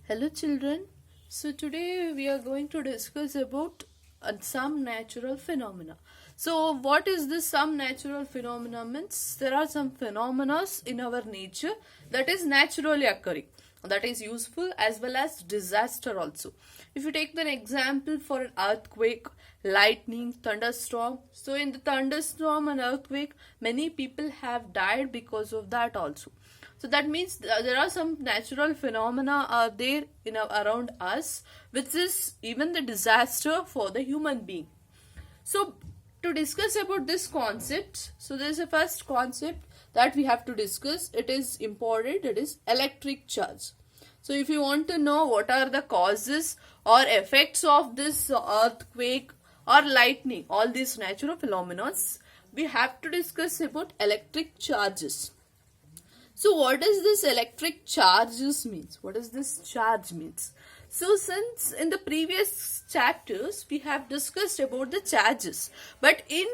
Hello children. So today we are going to discuss about some natural phenomena. So what is this some natural phenomena means? There are some phenomena in our nature that is naturally occurring, that is useful as well as disaster also. If you take an example for an earthquake, lightning, thunderstorm, so in the thunderstorm and earthquake many people have died because of that also. So that means there are some natural phenomena are there around us, which is even the disaster for the human being. So to discuss about this concept, so there is a first concept that we have to discuss. It is important. It is electric charge. So if you want to know what are the causes or effects of this earthquake or lightning, all these natural phenomena, we have to discuss about electric charges. So what does this electric charges means? What does this charge means? So since in the previous chapters we have discussed about the charges, but in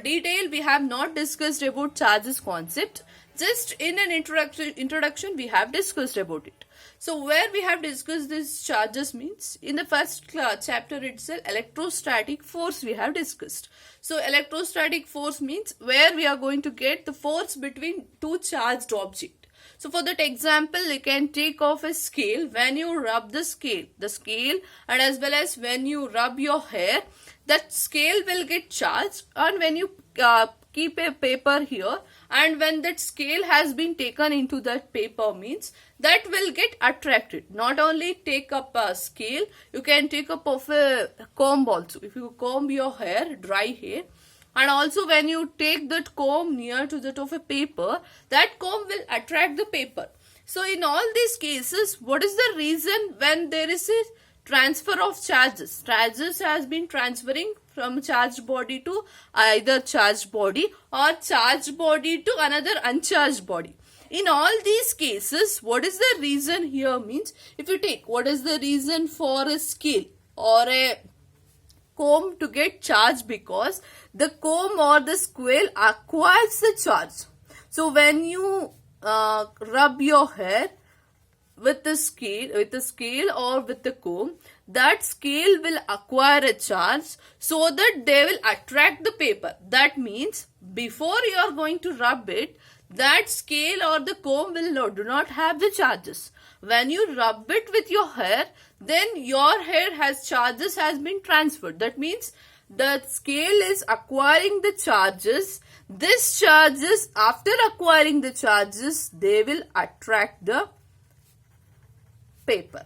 detail we have not discussed about charges concept. Just in an introduction we have discussed about it. So where we have discussed this charges means in the first chapter itself, electrostatic force we have discussed. So electrostatic force means where we are going to get the force between two charged objects. So for that example, you can take off a scale. When you rub the scale and as well as when you rub your hair, that scale will get charged. And when you keep a paper here and when that scale has been taken into that paper means that will get attracted. Not only take up a scale, you can take up of a comb also. If you comb your hair, dry hair, and also when you take that comb near to that of a paper, that comb will attract the paper. So in all these cases, what is the reason when there is a transfer of charges? Charges has been transferring from charged body to either charged body or charged body to another uncharged body. In all these cases, what is the reason here means, if you take what is the reason for a scale or a comb to get charged, because the comb or the scale acquires the charge. So when you rub your hair with the scale or with the comb, that scale will acquire a charge so that they will attract the paper. That means before you are going to rub it, that scale or the comb do not have the charges. When you rub it with your hair, then your hair charges has been transferred. That means the scale is acquiring the charges. This charges, after acquiring the charges, they will attract the paper.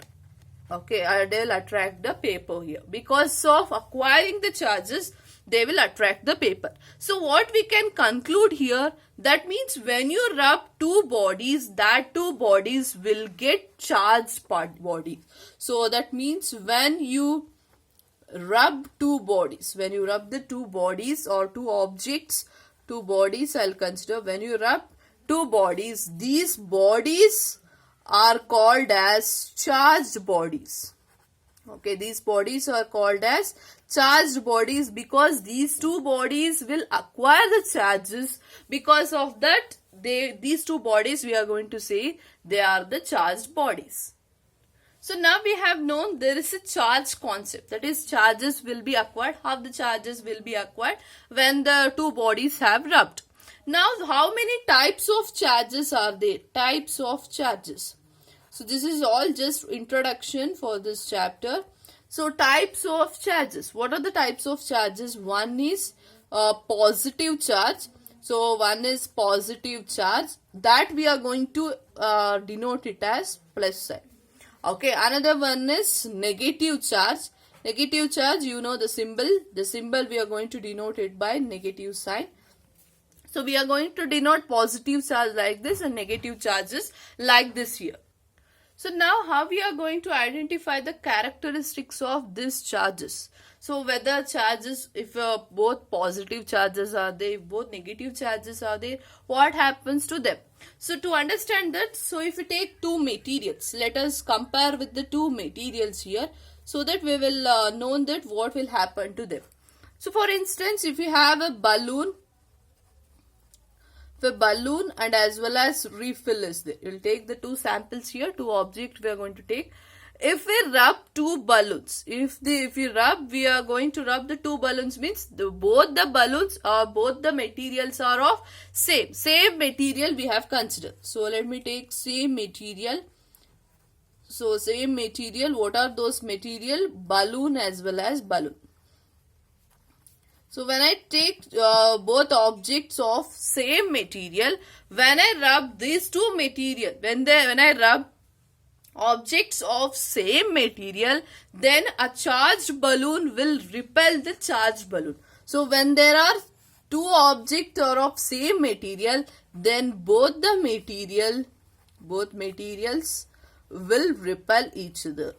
Okay, they will attract the paper here. Because of acquiring the charges, they will attract the paper. So what we can conclude here, that means when you rub two bodies, that two bodies will get charged bodies. So that means when you rub two bodies, when you rub the two bodies or two objects, two bodies I'll consider, when you rub two bodies, these bodies are called as charged bodies. Okay, these bodies are called as charged bodies because these two bodies will acquire the charges. Because of that, these two bodies we are going to say they are the charged bodies. So now we have known there is a charge concept, that is charges will be acquired. How the charges will be acquired? When the two bodies have rubbed. Now how many types of charges are there? Types of charges. So this is all just introduction for this chapter. So types of charges. What are the types of charges? One is positive charge. So one is positive charge, that we are going to denote it as plus sign. Okay, another one is negative charge. Negative charge, you know the symbol. The symbol we are going to denote it by negative sign. So we are going to denote positive charge like this and negative charges like this here. So now how we are going to identify the characteristics of these charges. So whether charges, if both positive charges are there, both negative charges are there, what happens to them? So to understand that, so if we take two materials, let us compare with the two materials here so that we will know that what will happen to them. So for instance, if you have a balloon, the balloon and as well as refill is there. You'll take the two samples here, two objects we are going to take. if we rub two balloons, if we rub, we are going to rub the two balloons, means both the balloons or both the materials are of same material we have considered. So let me take same material. So same material, what are those material? Balloon as well as balloon. So when I take both objects of same material, when I rub these two material, when I rub objects of same material, then a charged balloon will repel the charged balloon. So when there are two objects are of same material, then both materials will repel each other.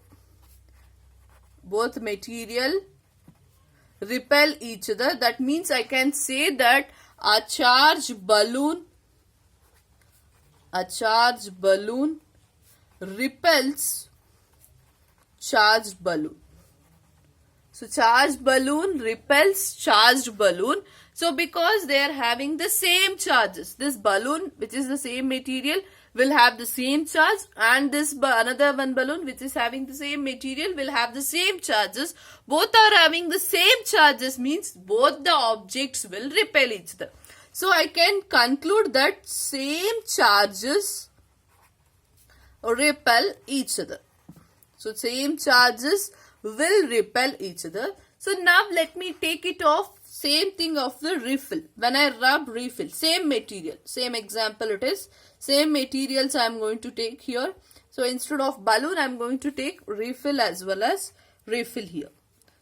Both material repel each other. That means I can say that a charged balloon repels charged balloon. So charged balloon repels charged balloon. So because they are having the same charges, this balloon which is the same material will have the same charge, and this another one balloon which is having the same material will have the same charges. Both are having the same charges, means both the objects will repel each other. So I can conclude that same charges repel each other. So same charges will repel each other. So now let me take it off. Same thing of the refill. When I rub refill, same material, same example it is. Same materials I am going to take here. So instead of balloon, I am going to take refill as well as refill here.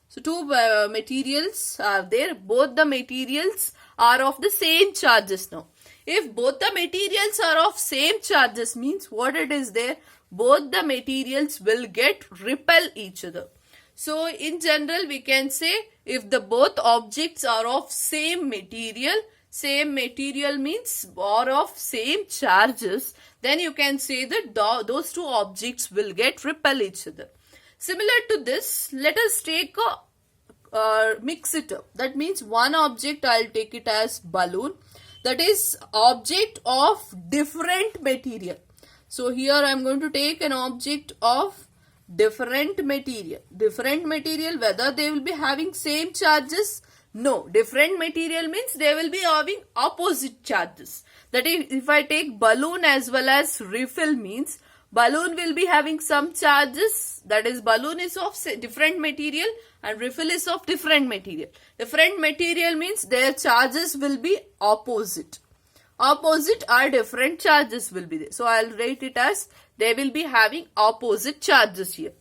So two materials are there. Both the materials are of the same charges now. If both the materials are of same charges, means what it is there? Both the materials will get repel each other. So in general, we can say if the both objects are of same material means or of same charges, then you can say that those two objects will get repel each other. Similar to this, let us take a mix it up. That means one object, I'll take it as balloon. That is object of different material. So here I am going to take an object of different material. Different material, whether they will be having same charges? No. Different material means they will be having opposite charges. That is, if I take balloon as well as refill, means balloon will be having some charges. That is, balloon is of different material and refill is of different material. Different material means their charges will be opposite. Opposite or different charges will be there. So I'll write it as they will be having opposite charges here.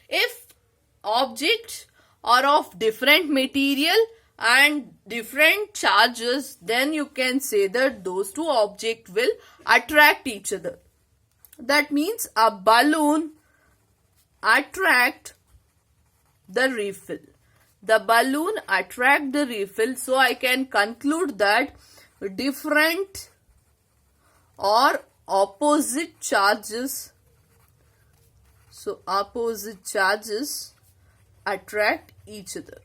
If objects are of different material and different charges, then you can say that those two objects will attract each other. That means a balloon attract the refill. The balloon attract the refill. So I can conclude that different or opposite charges, so opposite charges attract each other.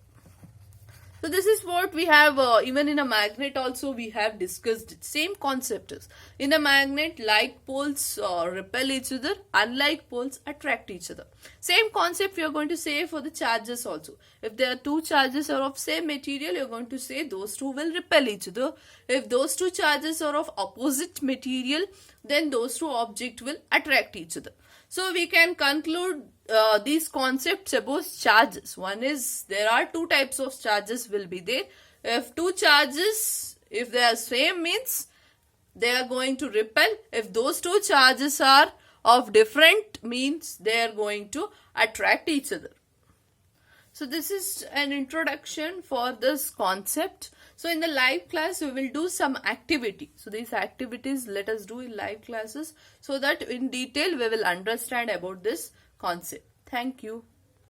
So this is what we have, even in a magnet also we have discussed it. Same concept is, in a magnet, like poles repel each other, unlike poles attract each other. Same concept we are going to say for the charges also. If there are two charges are of same material, you are going to say those two will repel each other. If those two charges are of opposite material, then those two objects will attract each other. So we can conclude these concepts about charges. One is, there are two types of charges will be there. If two charges, if they are same, means they are going to repel. If those two charges are of different, means they are going to attract each other. So this is an introduction for this concept. So in the live class, we will do some activity. So these activities let us do in live classes so that in detail we will understand about this concept. Thank you.